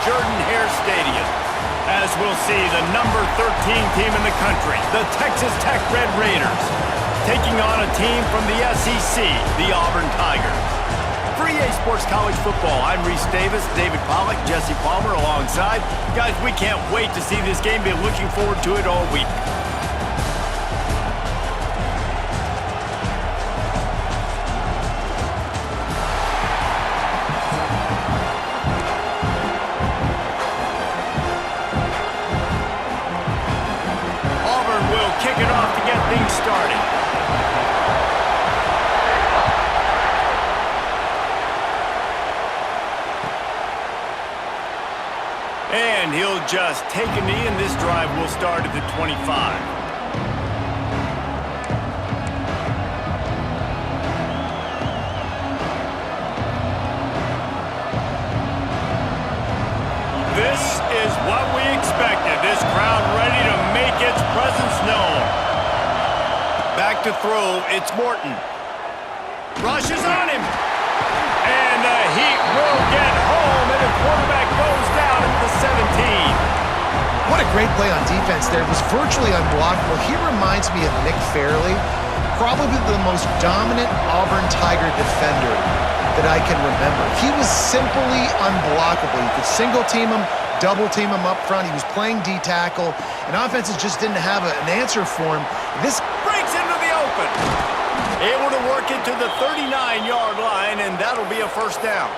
Jordan-Hare Stadium. As we'll see, the number 13 team in the country, the Texas Tech Red Raiders, taking on a team from the SEC, the Auburn Tigers. For EA Sports College Football, I'm Reese Davis, David Pollack, Jesse Palmer alongside. Guys, we can't wait to see this game. Been looking forward to it all week. Auburn will kick it off to get things started. And he'll just take a knee, and this drive will start at the 25. This is what we expected. This crowd ready to make its presence known. Back to throw, it's Morton. Rushes on him. And the heat will get home, and the quarterback goes down at the 17. What a great play on defense there. It was virtually unblockable. He reminds me of Nick Fairley, probably the most dominant Auburn Tiger defender that I can remember. He was simply unblockable. You could single team him, double team him up front. He was playing D-tackle, and offenses just didn't have an answer for him. This breaks into the open. Able to work it to the 39-yard line, and that'll be a first down.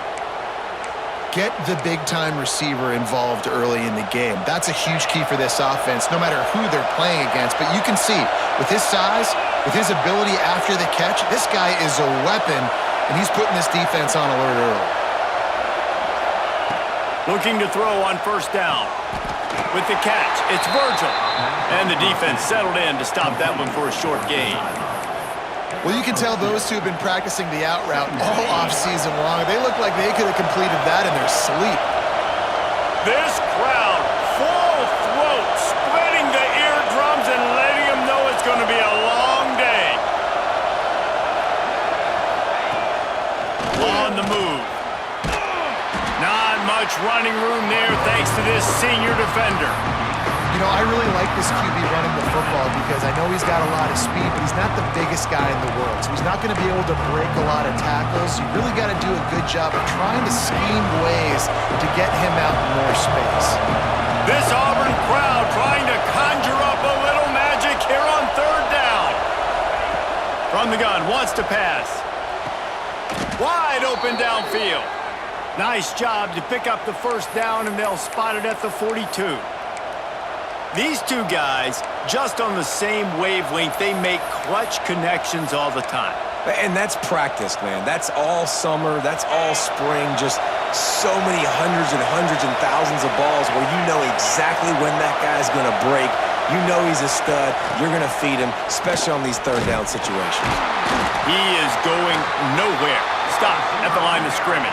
Get the big-time receiver involved early in the game. That's a huge key for this offense, no matter who they're playing against. But you can see, with his size, with his ability after the catch, this guy is a weapon, and he's putting this defense on alert early. Looking to throw on first down. With the catch, it's Virgil. And the defense settled in to stop that one for a short gain. Well, you can tell those two have been practicing the out route all offseason long. They look like they could have completed that in their sleep. This crowd, full throat, spreading the eardrums and letting them know it's going to be a long day. On the move. Not much running room there thanks to this senior defender. You know, I really like this QB running the football because I know he's got a lot of speed, but he's not the biggest guy in the world. So he's not going to be able to break a lot of tackles. You really got to do a good job of trying to scheme ways to get him out in more space. This Auburn crowd trying to conjure up a little magic here on third down. From the gun, wants to pass. Wide open downfield. Nice job to pick up the first down, and they'll spot it at the 42. These two guys, just on the same wavelength, they make clutch connections all the time. And that's practice, man. That's all summer. That's all spring. Just so many hundreds and thousands of balls where you know exactly when that guy's going to break. You know he's a stud. You're going to feed him, especially on these third down situations. He is going nowhere. Stop at the line of scrimmage.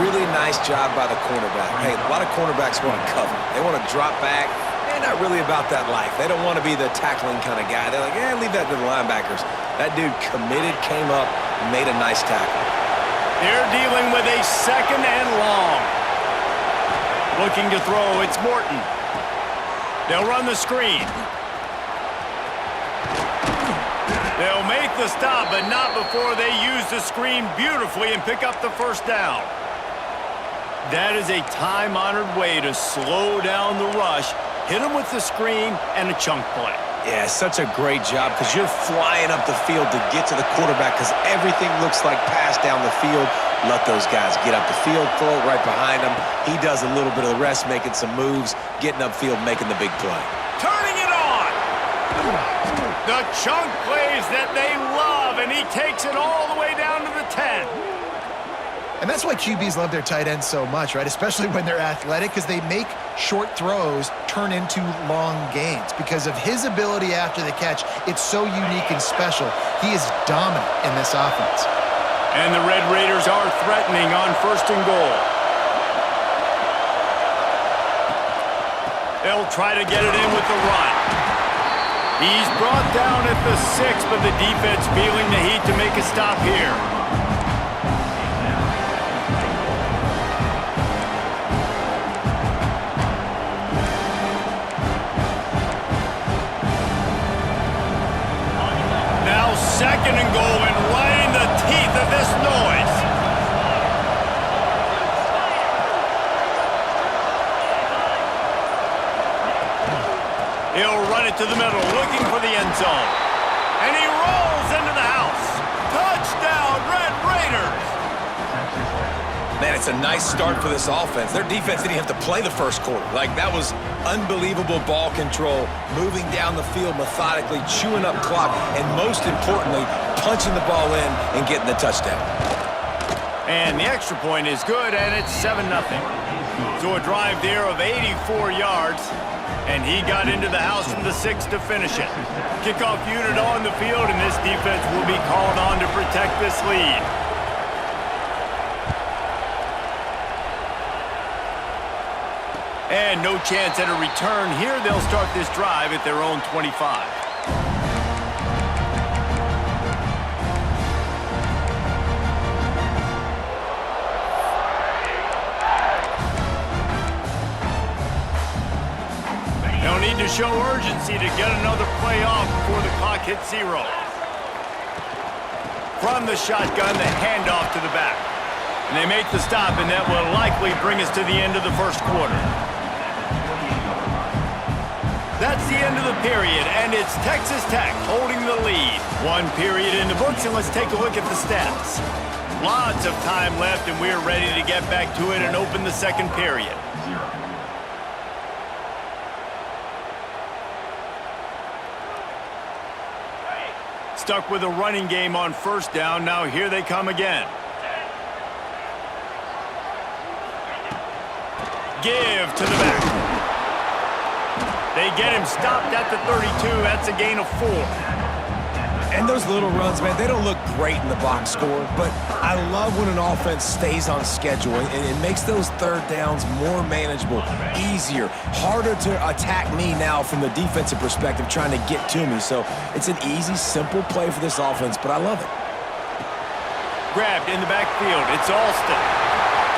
Really nice job by the cornerback. Hey, a lot of cornerbacks want to cover. They want to drop back. They're not really about that life. They don't want to be the tackling kind of guy. They're like, leave that to the linebackers. That dude committed, came up, and made a nice tackle. They're dealing with a second and long. Looking to throw, it's Morton. They'll run the screen. They'll make the stop, but not before they use the screen beautifully and pick up the first down. That is a time-honored way to slow down the rush, hit them with the screen, and a chunk play. Yeah, such a great job because you're flying up the field to get to the quarterback because everything looks like pass down the field. Let those guys get up the field, throw it right behind him. He does a little bit of the rest, making some moves, getting upfield, making the big play. Turning it on! The chunk plays that they love, and he takes it all the way down to the 10. And that's why QBs love their tight ends so much, right? Especially when they're athletic, because they make short throws turn into long gains. Because of his ability after the catch, it's so unique and special. He is dominant in this offense. And the Red Raiders are threatening on first and goal. They'll try to get it in with the run. He's brought down at the 6, but the defense feeling the heat to make a stop here. run it to the middle, looking for the end zone. And he rolls into the house. Touchdown, Red Raiders! Man, it's a nice start for this offense. Their defense didn't have to play the first quarter. Like, that was unbelievable ball control, moving down the field methodically, chewing up clock, and most importantly, punching the ball in and getting the touchdown. And the extra point is good, and it's 7-0. So a drive there of 84 yards, and he got into the house from the 6 to finish it. Kickoff unit on the field, and this defense will be called on to protect this lead. And no chance at a return here. They'll start this drive at their own 25. They'll need to show urgency to get another play off before the clock hits 0. From the shotgun, the handoff to the back. And they make the stop, and that will likely bring us to the end of the first quarter. That's the end of the period, and it's Texas Tech holding the lead. One period in the books, and let's take a look at the stats. Lots of time left, and we're ready to get back to it and open the second period. Stuck with a running game on first down. Now here they come again. Give to the back. They get him stopped at the 32. That's a gain of 4. And those little runs, man, they don't look great in the box score, but I love when an offense stays on schedule, and it makes those third downs more manageable, easier, harder to attack me now from the defensive perspective trying to get to me. So it's an easy, simple play for this offense, but I love it. Grabbed in the backfield. It's Alston.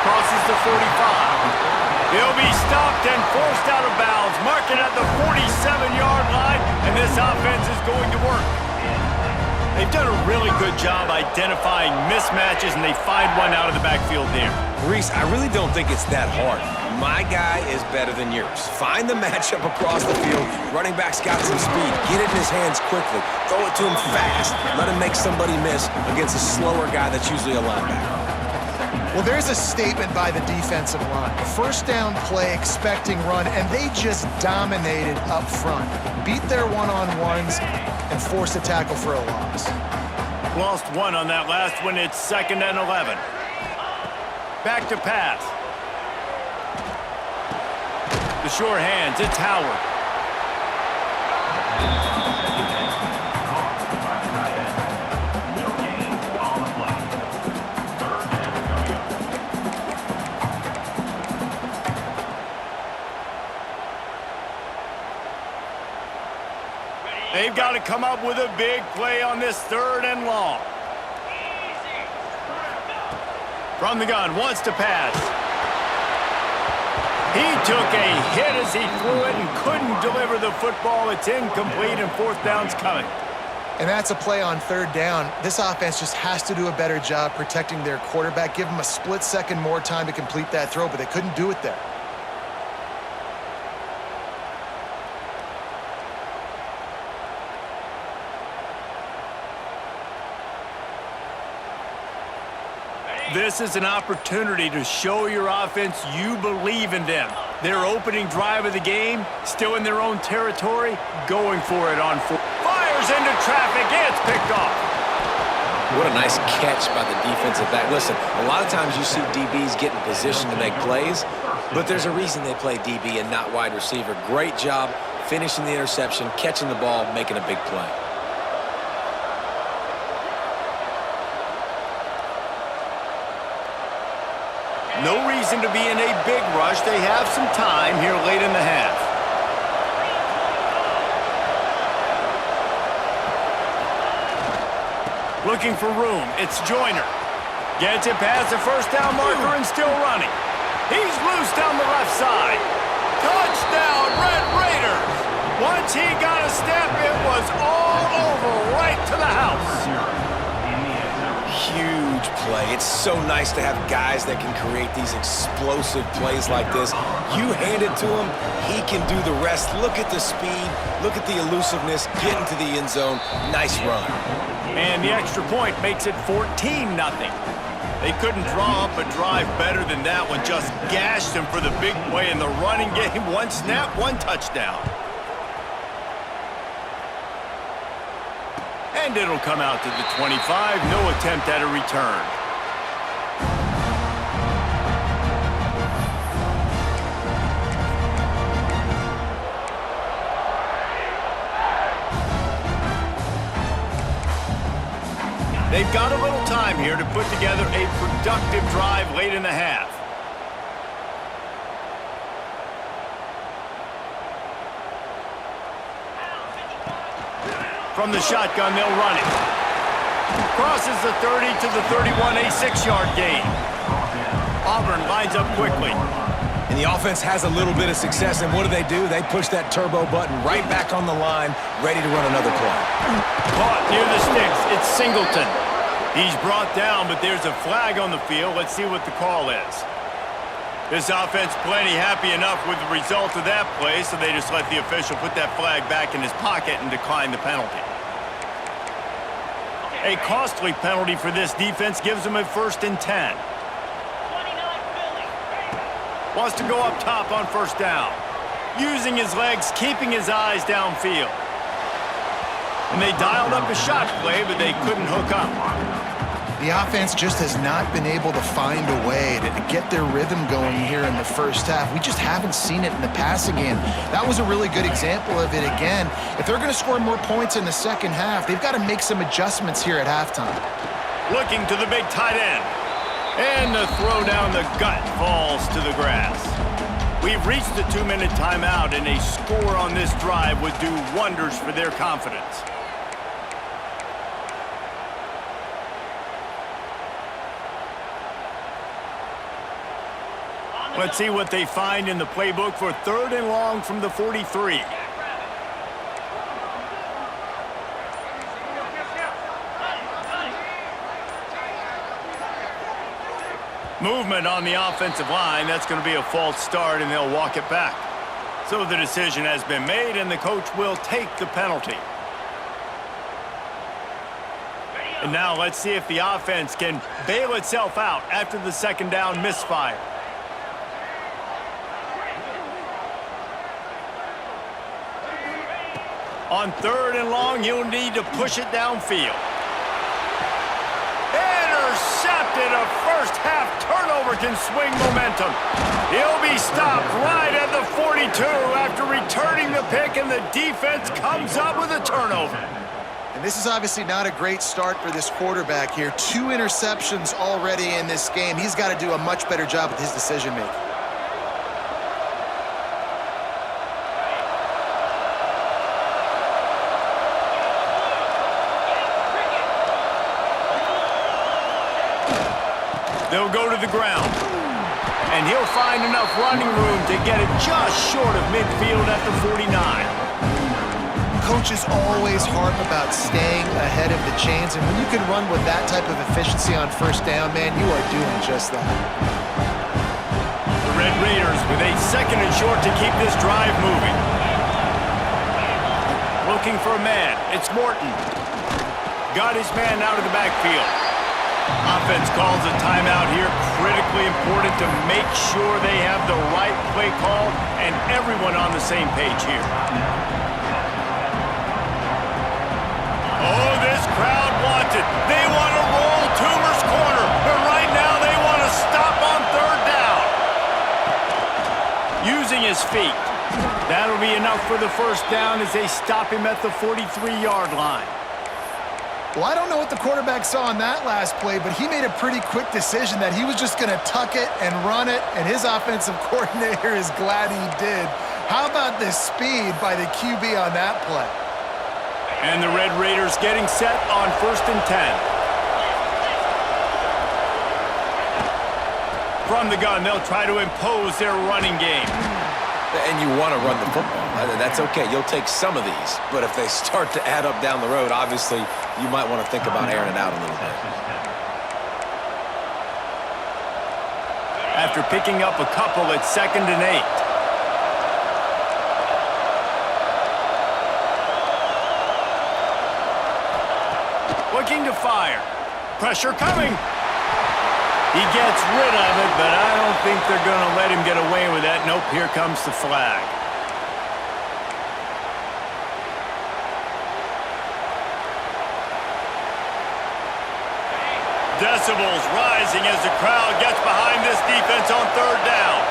Crosses the 45. He'll be stopped and forced out of bounds. Mark it at the 47-yard line, and this offense is going to work. They've done a really good job identifying mismatches, and they find one out of the backfield there. Reese, I really don't think it's that hard. My guy is better than yours. Find the matchup across the field. Running back's got some speed. Get it in his hands quickly. Throw it to him fast. Let him make somebody miss against a slower guy that's usually a linebacker. Well, there's a statement by the defensive line. First down play, expecting run, and they just dominated up front. Beat their one-on-ones and forced a tackle for a loss. Lost one on that last one. It's 2nd and 11. Back to pass. The sure hands. It's Howard. They've got to come up with a big play on this 3rd and long. From the gun, wants to pass. He took a hit as he threw it and couldn't deliver the football. It's incomplete, and 4th down's coming. And that's a play on 3rd down. This offense just has to do a better job protecting their quarterback. Give them a split second more time to complete that throw, but they couldn't do it there. This is an opportunity to show your offense you believe in them. Their opening drive of the game, still in their own territory, going for it on 4. Fires into traffic, it's picked off. What a nice catch by the defensive back. Listen, a lot of times you see DBs get in position to make plays, but there's a reason they play DB and not wide receiver. Great job finishing the interception, catching the ball, making a big play. No reason to be in a big rush. They have some time here late in the half. Looking for room. It's Joyner. Gets it past the first down marker and still running. He's loose down the left side. Touchdown, Red Raiders. Once he got a step, it was all over right to the house. huge play. It's so nice to have guys that can create these explosive plays like this. You hand it to him, he can do the rest. Look at the speed, look at the elusiveness, get into the end zone. Nice run. And the extra point makes it 14-0. They couldn't draw up a drive better than that one. Just gashed him for the big play in the running game. One snap, one touchdown. And it'll come out to the 25. No attempt at a return. They've got a little time here to put together a productive drive late in the half. From the shotgun, they'll run it. Crosses the 30 to the 31, a 6-yard gain. Auburn lines up quickly. And the offense has a little bit of success, and what do? They push that turbo button right back on the line, ready to run another play. Caught near the sticks. It's Singleton. He's brought down, but there's a flag on the field. Let's see what the call is. This offense plenty happy enough with the result of that play, so they just let the official put that flag back in his pocket and decline the penalty. A costly penalty for this defense gives them a 1st and 10. Wants to go up top on 1st down. Using his legs, keeping his eyes downfield. And they dialed up a shot play, but they couldn't hook up. The offense just has not been able to find a way to get their rhythm going here in the first half. We just haven't seen it in the passing game. That was a really good example of it again. If they're going to score more points in the second half, they've got to make some adjustments here at halftime. Looking to the big tight end. And the throw down the gut falls to the grass. We've reached the 2-minute timeout, and a score on this drive would do wonders for their confidence. Let's see what they find in the playbook for 3rd and long from the 43. Movement on the offensive line. That's going to be a false start, and they'll walk it back. So the decision has been made, and the coach will take the penalty. And now let's see if the offense can bail itself out after the 2nd down misfire. On 3rd and long, you'll need to push it downfield. Intercepted. A first half turnover can swing momentum. He'll be stopped right at the 42 after returning the pick, and the defense comes up with a turnover. And this is obviously not a great start for this quarterback here. 2 interceptions already in this game. He's got to do a much better job with his decision-making. They'll go to the ground. And he'll find enough running room to get it just short of midfield at the 49. Coaches always harp about staying ahead of the chains, and when you can run with that type of efficiency on 1st down, man, you are doing just that. The Red Raiders with a 2nd and short to keep this drive moving. Looking for a man. It's Morton. Got his man out of the backfield. Offense calls a timeout here. Critically important to make sure they have the right play call and everyone on the same page here. Oh, this crowd wants it. They want to roll Toomer's corner, but right now they want to stop on 3rd down. Using his feet. That'll be enough for the 1st down as they stop him at the 43-yard line. Well, I don't know what the quarterback saw on that last play, but he made a pretty quick decision that he was just going to tuck it and run it, and his offensive coordinator is glad he did. How about the speed by the QB on that play? And the Red Raiders getting set on 1st and 10. From the gun, they'll try to impose their running game. And you want to run the football. That's okay. You'll take some of these. But if they start to add up down the road, obviously, you might want to think about airing it out a little bit. after picking up a couple at 2nd and 8. Looking to fire. Pressure coming. He gets rid of it, but I don't think they're going to let him get away with that. Nope, here comes the flag. Decibels rising as the crowd gets behind this defense on 3rd down.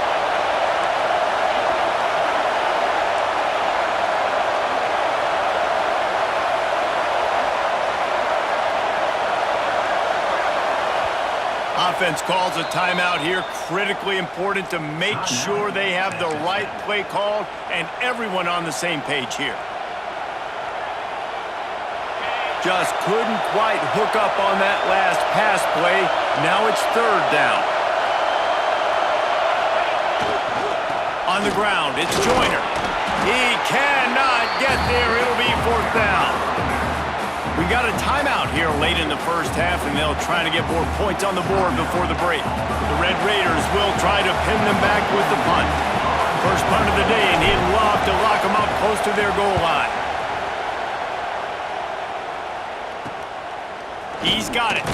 Offense calls a timeout here. Critically important to make sure they have the right play called and everyone on the same page here. Just couldn't quite hook up on that last pass play. Now it's 3rd down. On the ground, it's Joyner. He cannot get there. It'll be 4th down. We got a timeout here late in the first half, and they'll try to get more points on the board before the break. The Red Raiders will try to pin them back with the punt. First punt of the day, and he'd love to lock them up close to their goal line. He's got it.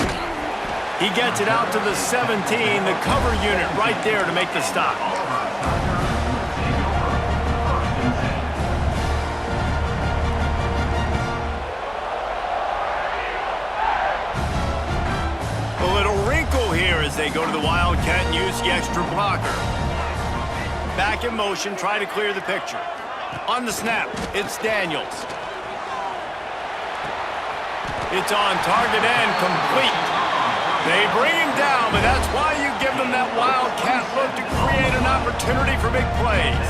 He gets it out to the 17, the cover unit right there to make the stop. A little wrinkle here as they go to the Wildcat and use the extra blocker. Back in motion, try to clear the picture. On the snap, it's Daniels. It's on target and complete. They bring him down, but that's why you give them that Wildcat look to create an opportunity for big plays.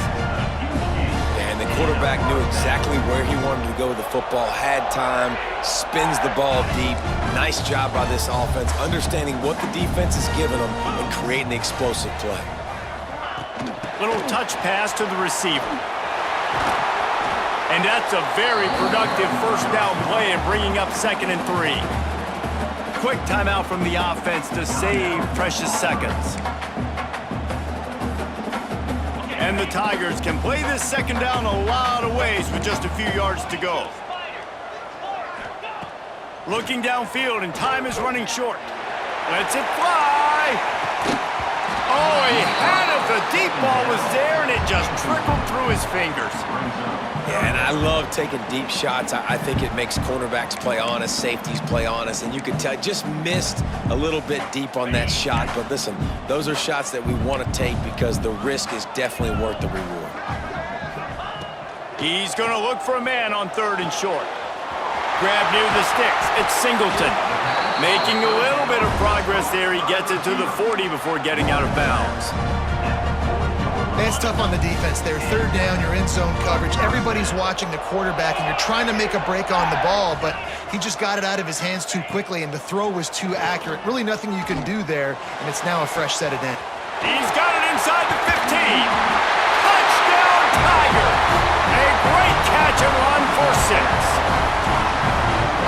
And the quarterback knew exactly where he wanted to go with the football, had time, spins the ball deep. Nice job by this offense, understanding what the defense is giving them and creating the explosive play. Little touch pass to the receiver. And that's a very productive first down play and bringing up 2nd and 3. Quick timeout from the offense to save precious seconds. And the Tigers can play this 2nd down a lot of ways with just a few yards to go. Looking downfield, and time is running short. Lets it fly. Oh, he had it. The deep ball was there, and it just trickled through his fingers. Yeah, and I love taking deep shots. I think it makes cornerbacks play honest, safeties play honest, and you could tell just missed a little bit deep on that shot. But listen, those are shots that we want to take because the risk is definitely worth the reward. He's going to look for a man on 3rd and short. Grab near the sticks. It's Singleton. Making a little bit of progress there. He gets it to the 40 before getting out of bounds. It's tough on the defense there. 3rd down, you're in zone coverage. Everybody's watching the quarterback, and you're trying to make a break on the ball, but he just got it out of his hands too quickly, and the throw was too accurate. Really nothing you can do there, and it's now a fresh set of downs. He's got it inside the 15. Touchdown, Tiger. A great catch and run for 6.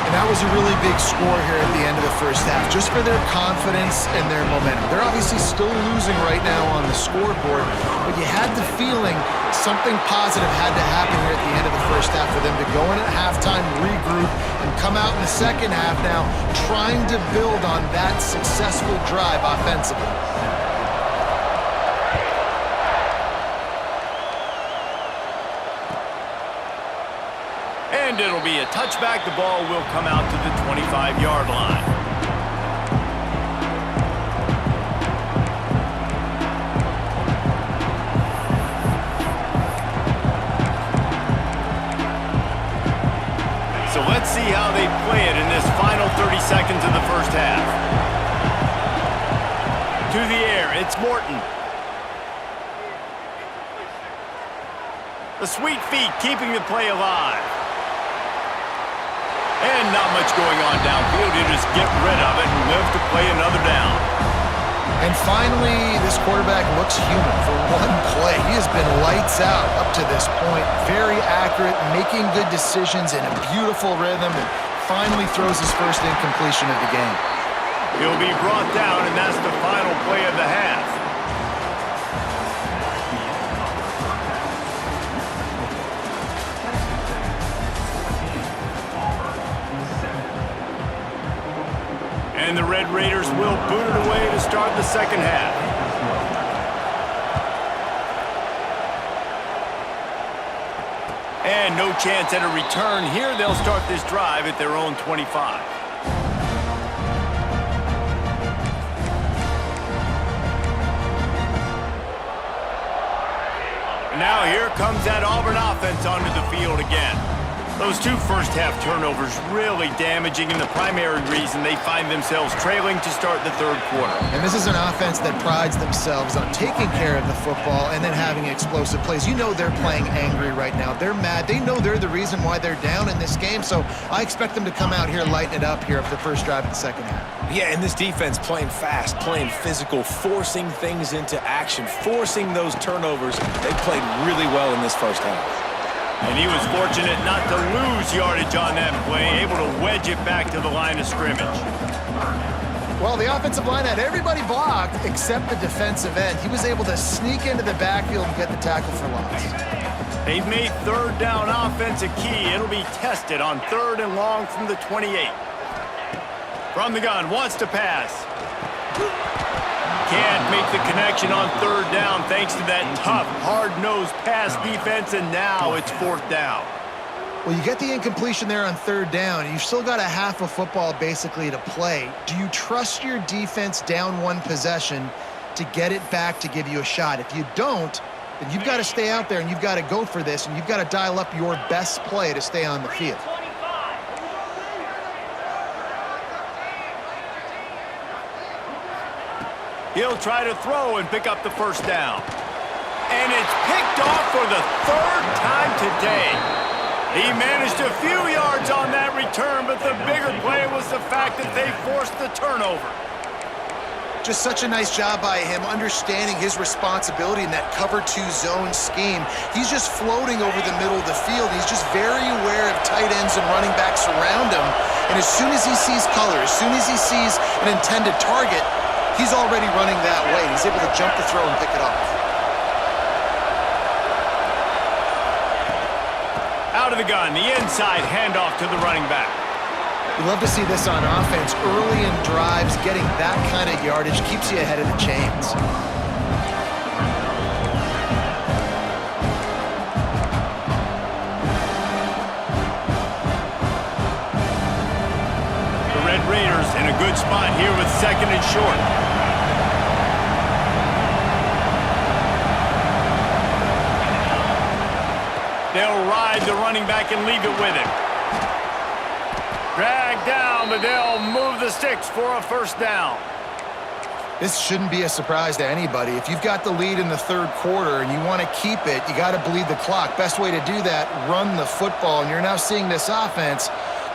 And that was a really big score here at the end of the first half, just for their confidence and their momentum. They're obviously still losing right now on the scoreboard, but you had the feeling something positive had to happen here at the end of the first half for them to go in at halftime, regroup, and come out in the second half now trying to build on that successful drive offensively. And it'll be a touchback. The ball will come out to the 25-yard line. So let's see how they play it in this final 30 seconds of the first half. To the air, it's Morton. The sweet feet keeping the play alive. And not much going on downfield. You just get rid of it and live to play another down. And finally, this quarterback looks human for one play. He has been lights out up to this point. Very accurate, making good decisions in a beautiful rhythm, and finally throws his first incompletion of the game. He'll be brought down, and that's the final play of the half. will boot it away to start the second half. And no chance at a return here. They'll start this drive at their own 25. Now here comes that Auburn offense onto the field again. Those two first-half turnovers really damaging, and the primary reason they find themselves trailing to start the third quarter. And this is an offense that prides themselves on taking care of the football and then having explosive plays. You know they're playing angry right now. They're mad. They know they're the reason why they're down in this game, so I expect them to come out here, lighten it up here for the first drive of the second half. Yeah, and this defense playing fast, playing physical, forcing things into action, forcing those turnovers. They played really well in this first half. And he was fortunate not to lose yardage on that play, able to wedge it back to the line of scrimmage. Well, the offensive line had everybody blocked except the defensive end. He was able to sneak into the backfield and get the tackle for loss. They've made third down offense a key. It'll be tested on 3rd and long from the 28. From the gun, wants to pass. Can't make the connection on 3rd down thanks to that tough, hard-nosed pass defense, and now it's 4th down. Well, you get the incompletion there on 3rd down. You've still got a half of football basically to play. Do you trust your defense down one possession to get it back to give you a shot? If you don't, then you've got to stay out there and you've got to go for this, and you've got to dial up your best play to stay on the field. He'll try to throw and pick up the first down. And it's picked off for the 3rd time today. He managed a few yards on that return, but the bigger play was the fact that they forced the turnover. Just such a nice job by him, understanding his responsibility in that cover 2 zone scheme. He's just floating over the middle of the field. He's just very aware of tight ends and running backs around him. And as soon as he sees color, as soon as he sees an intended target, he's already running that way. He's able to jump the throw and pick it off. Out of the gun, the inside handoff to the running back. You love to see this on offense. Early in drives, getting that kind of yardage keeps you ahead of the chains. The Red Raiders in a good spot here with 2nd and short. They'll ride the running back and leave it with him. Dragged down, but they'll move the sticks for a 1st down. This shouldn't be a surprise to anybody. If you've got the lead in the 3rd quarter and you want to keep it, you got to bleed the clock. Best way to do that, run the football. And you're now seeing this offense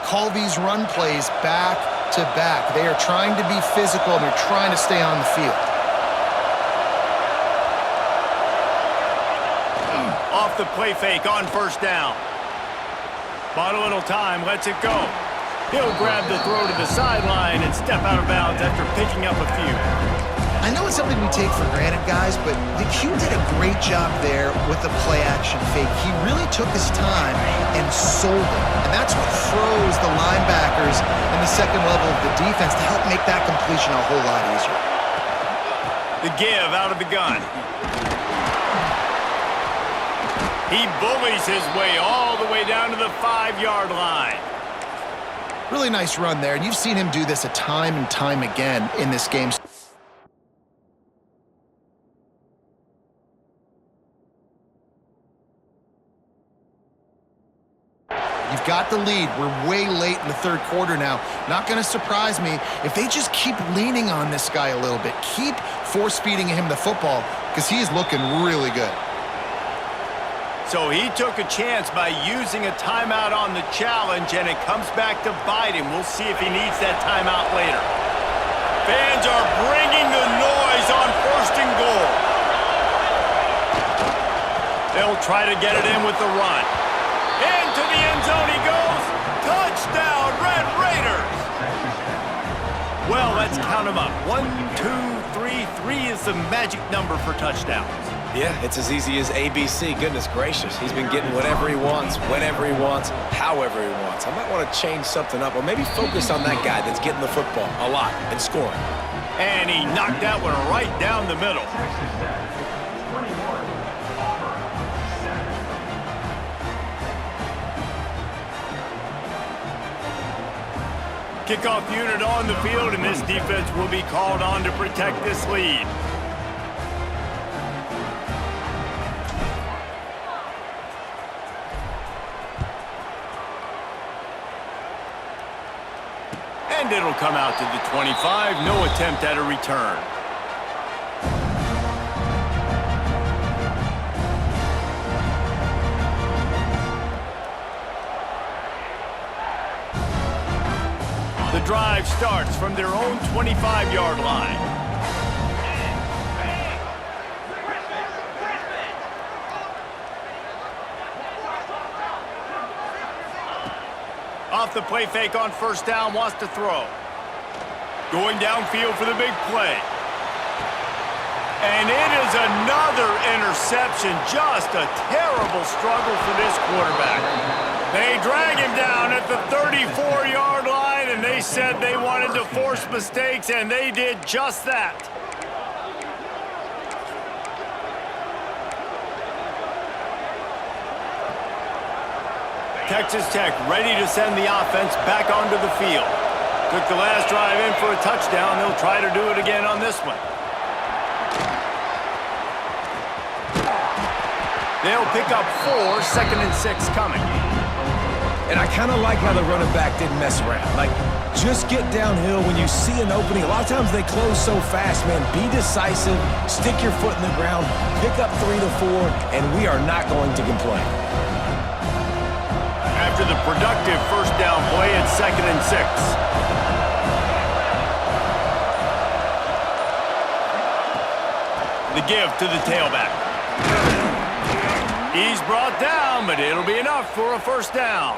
call these run plays back to back. They are trying to be physical, and they're trying to stay on the field. Off the play fake on 1st down. Bought a little time, lets it go. He'll grab the throw to the sideline and step out of bounds after picking up a few. I know it's something we take for granted, guys, but the Q did a great job there with the play-action fake. He really took his time and sold it. And that's what froze the linebackers in the 2nd level of the defense to help make that completion a whole lot easier. The give out of the gun. He bullies his way all the way down to the 5-yard line. Really nice run there, and you've seen him do this a time and time again in this game. You've got the lead. We're way late in the 3rd quarter now. Not going to surprise me if they just keep leaning on this guy a little bit. Keep force-feeding him the football because he is looking really good. So he took a chance by using a timeout on the challenge, and it comes back to bite him. We'll see if he needs that timeout later. Fans are bringing the noise on 1st and goal. They'll try to get it in with the run. Into the end zone he goes. Touchdown, Red Raiders. Well, let's count them up. 1, 2, 3. 3 is the magic number for touchdowns. Yeah, it's as easy as ABC. Goodness gracious. He's been getting whatever he wants, whenever he wants, however he wants. I might want to change something up or maybe focus on that guy that's getting the football a lot and scoring. And he knocked that one right down the middle. Kickoff unit on the field, and this defense will be called on to protect this lead. And it'll come out to the 25. No attempt at a return. The drive starts from their own 25-yard line. Off the play fake on first down, wants to throw. Going downfield for the big play. And it is another interception. Just a terrible struggle for this quarterback. They drag him down at the 34-yard line, and they said they wanted to force mistakes, and they did just that. Texas Tech ready to send the offense back onto the field. Took the last drive in for a touchdown. They'll try to do it again on this one. They'll pick up 4, 2nd and 6 coming. And I kind of like how the running back didn't mess around. Like, just get downhill when you see an opening. A lot of times they close so fast, man. Be decisive, stick your foot in the ground, pick up 3 to 4, and we are not going to complain. After the productive first down play, it's 2nd and 6. The give to the tailback. He's brought down, but it'll be enough for a first down.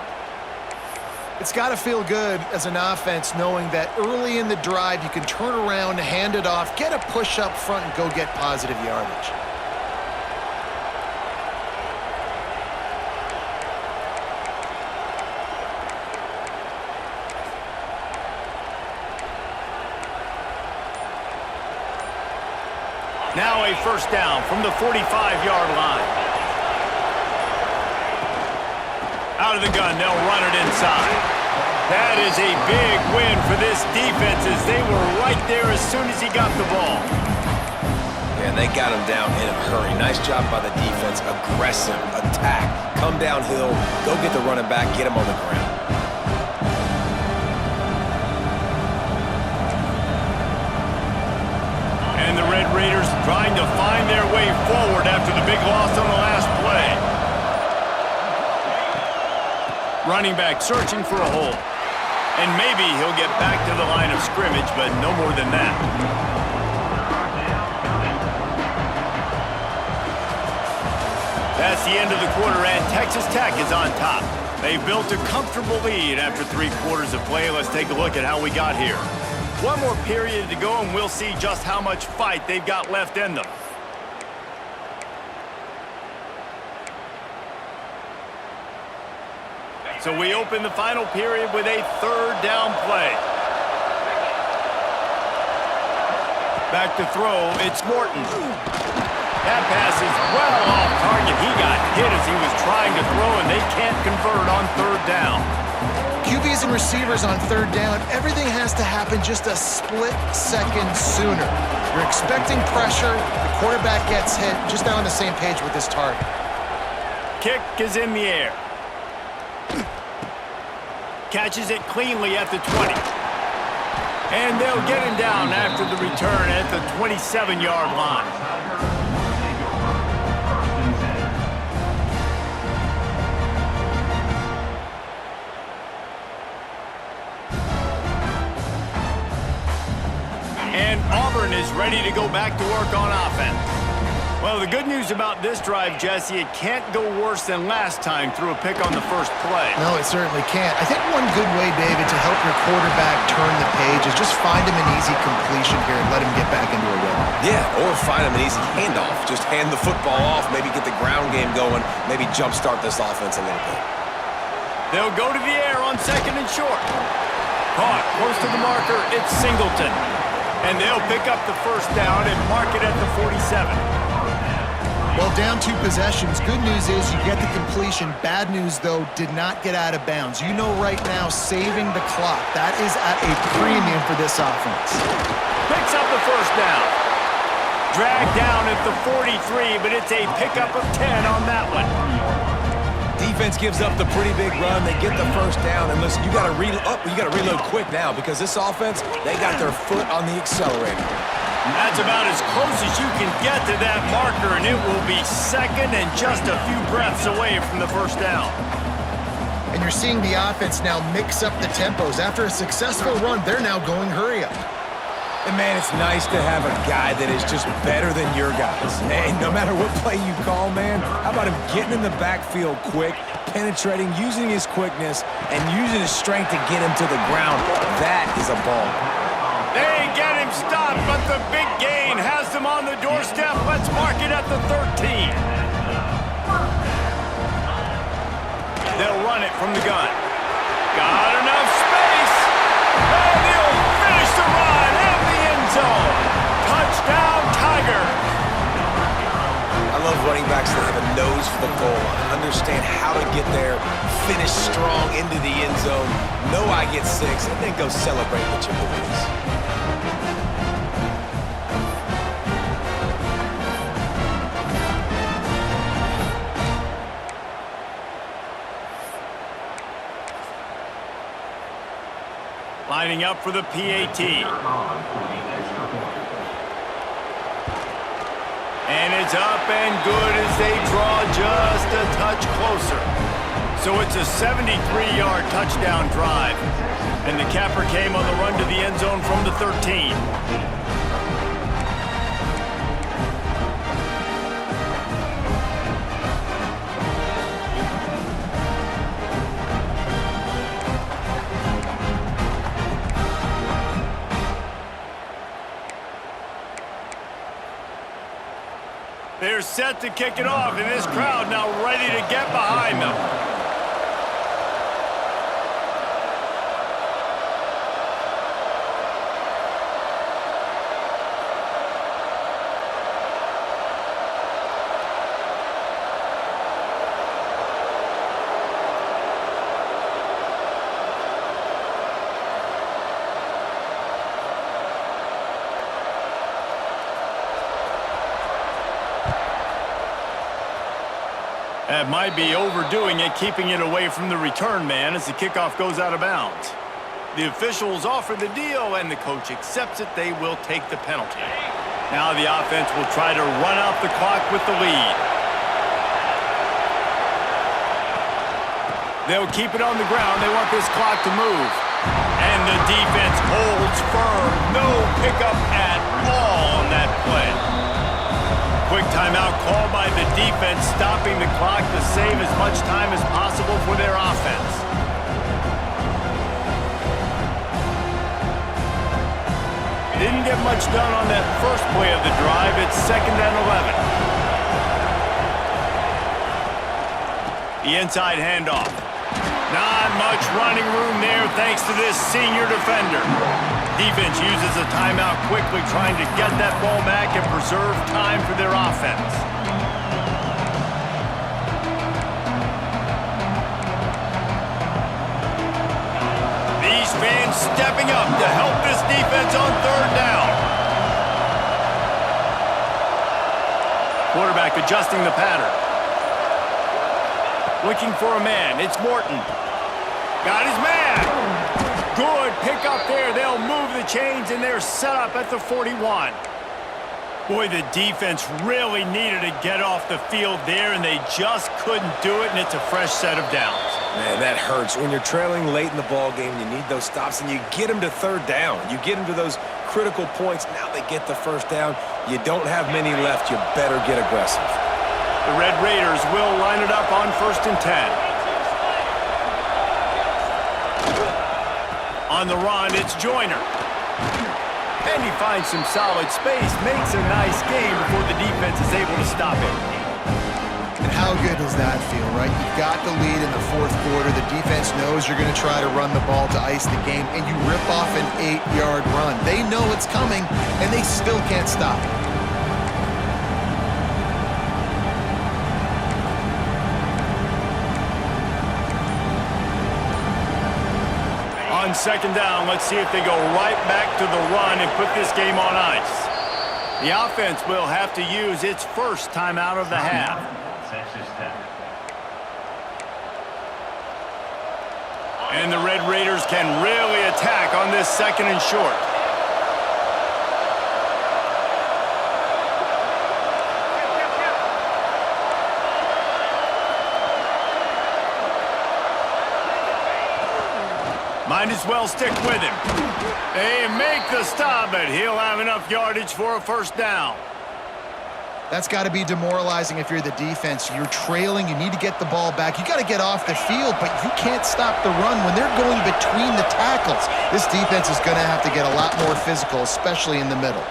It's got to feel good as an offense knowing that early in the drive you can turn around, hand it off, get a push up front, and go get positive yardage. Now a first down from the 45-yard line. Out of the gun, they'll run it inside. That is a big win for this defense as they were right there as soon as he got the ball. And they got him down in a hurry. Nice job by the defense. Aggressive, attack, come downhill, go get the running back, get him on the ground. And the Red Raiders trying to find their way forward after the big loss on the last play. Running back searching for a hole. And maybe he'll get back to the line of scrimmage, but no more than that. That's the end of the quarter, and Texas Tech is on top. They've built a comfortable lead after 3 quarters of play. Let's take a look at how we got here. One more period to go, and we'll see just how much fight they've got left in them. So we open the final period with a 3rd down play. Back to throw, it's Morton. That pass is well off target. He got hit as he was trying to throw, and they can't convert on 3rd down. QBs and receivers on 3rd down, everything has to happen just a split second sooner. You're expecting pressure, the quarterback gets hit, just not on the same page with his target. Kick is in the air. Catches it cleanly at the 20. And they'll get him down after the return at the 27-yard line. And Auburn is ready to go back to work on offense. Well, the good news about this drive, Jesse, it can't go worse than last time through a pick on the first play. No, it certainly can't. I think one good way, David, to help your quarterback turn the page is just find him an easy completion here and let him get back into a rhythm. Yeah, or find him an easy handoff. Just hand the football off, maybe get the ground game going, maybe jumpstart this offense a little bit. They'll go to the air on 2nd and short. Caught close to the marker, it's Singleton. And they'll pick up the first down and mark it at the 47. Well, down 2 possessions. Good news is you get the completion. Bad news, though, did not get out of bounds. You know right now, saving the clock, that is at a premium for this offense. Picks up the first down. Dragged down at the 43, but it's a pickup of 10 on that one. Defense gives up the pretty big run. They get the first down. And listen, you got to reload quick now because this offense, they got their foot on the accelerator. That's about as close as you can get to that marker, and it will be second and just a few breaths away from the first down. And you're seeing the offense now mix up the tempos. After a successful run, they're now going hurry up. And, man, it's nice to have a guy that is just better than your guys. And no matter what play you call, man, how about him getting in the backfield quick, penetrating, using his quickness, and using his strength to get him to the ground. That is a ball. They get him stopped, but the big gain has them on the doorstep. Let's mark it at the 13. They'll run it from the gun. Got enough space. And he'll finish the run at the end zone. Touchdown, Tigers. I love running backs that have a nose for the goal line, understand how to get there, finish strong into the end zone, know I get 6, and then go celebrate with your boys. Lining up for the PAT. And it's up and good as they draw just a touch closer. So it's a 73-yard touchdown drive. And the capper came on the run to the end zone from the 13. They're set to kick it off, and this crowd now ready to get behind them. That might be overdoing it, keeping it away from the return man as the kickoff goes out of bounds. The officials offer the deal, and the coach accepts it. They will take the penalty. Now the offense will try to run out the clock with the lead. They'll keep it on the ground. They want this clock to move. And the defense holds firm. No pickup at all on that play. Quick timeout called by the defense, stopping the clock to save as much time as possible for their offense. Didn't get much done on that first play of the drive. It's 2nd and 11. The inside handoff. Not much running room there thanks to this senior defender. Defense uses a timeout quickly, trying to get that ball back and preserve time for their offense. These fans stepping up to help this defense on 3rd down. Quarterback adjusting the pattern. Looking for a man. It's Morton. Got his man. Good pick up there. They'll move the chains, and they're set up at the 41. Boy, the defense really needed to get off the field there, and they just couldn't do it, and it's a fresh set of downs. Man, that hurts. When you're trailing late in the ball game, you need those stops, and you get them to 3rd down. You get them to those critical points. Now they get the first down. You don't have many left. You better get aggressive. The Red Raiders will line it up on 1st and 10. On the run, it's Joyner. And he finds some solid space, makes a nice game before the defense is able to stop him. And how good does that feel, right? You've got the lead in the fourth quarter. The defense knows you're going to try to run the ball to ice the game, and you rip off an 8-yard run. They know it's coming, and they still can't stop it. On second down, let's see if they go right back to the run and put this game on ice. The offense will have to use its first timeout of the half. And the Red Raiders can really attack on this second and short. Might as well stick with him. They make the stop, but he'll have enough yardage for a first down. That's got to be demoralizing if you're the defense. You're trailing. You need to get the ball back. You got to get off the field, but you can't stop the run when they're going between the tackles. This defense is going to have to get a lot more physical, especially in the middle.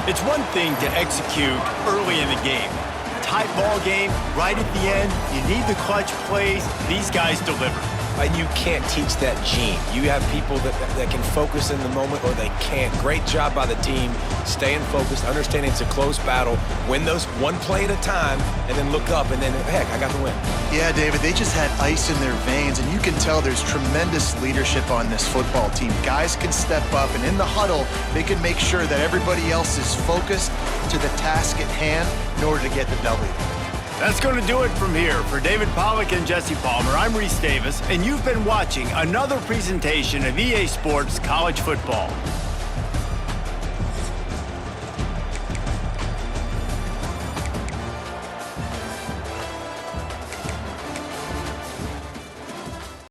It's one thing to execute early in the game. Tight ball game, right at the end, you need the clutch plays. These guys deliver. And you can't teach that gene. You have people that can focus in the moment or they can't. Great job by the team, staying focused, understanding it's a close battle, win those one play at a time, and then look up and then, heck, I got the win. Yeah, David, they just had ice in their veins, and you can tell there's tremendous leadership on this football team. Guys can step up, and in the huddle, they can make sure that everybody else is focused to the task at hand in order to get the W. That's going to do it from here. For David Pollack and Jesse Palmer, I'm Reese Davis, and you've been watching another presentation of EA Sports College Football.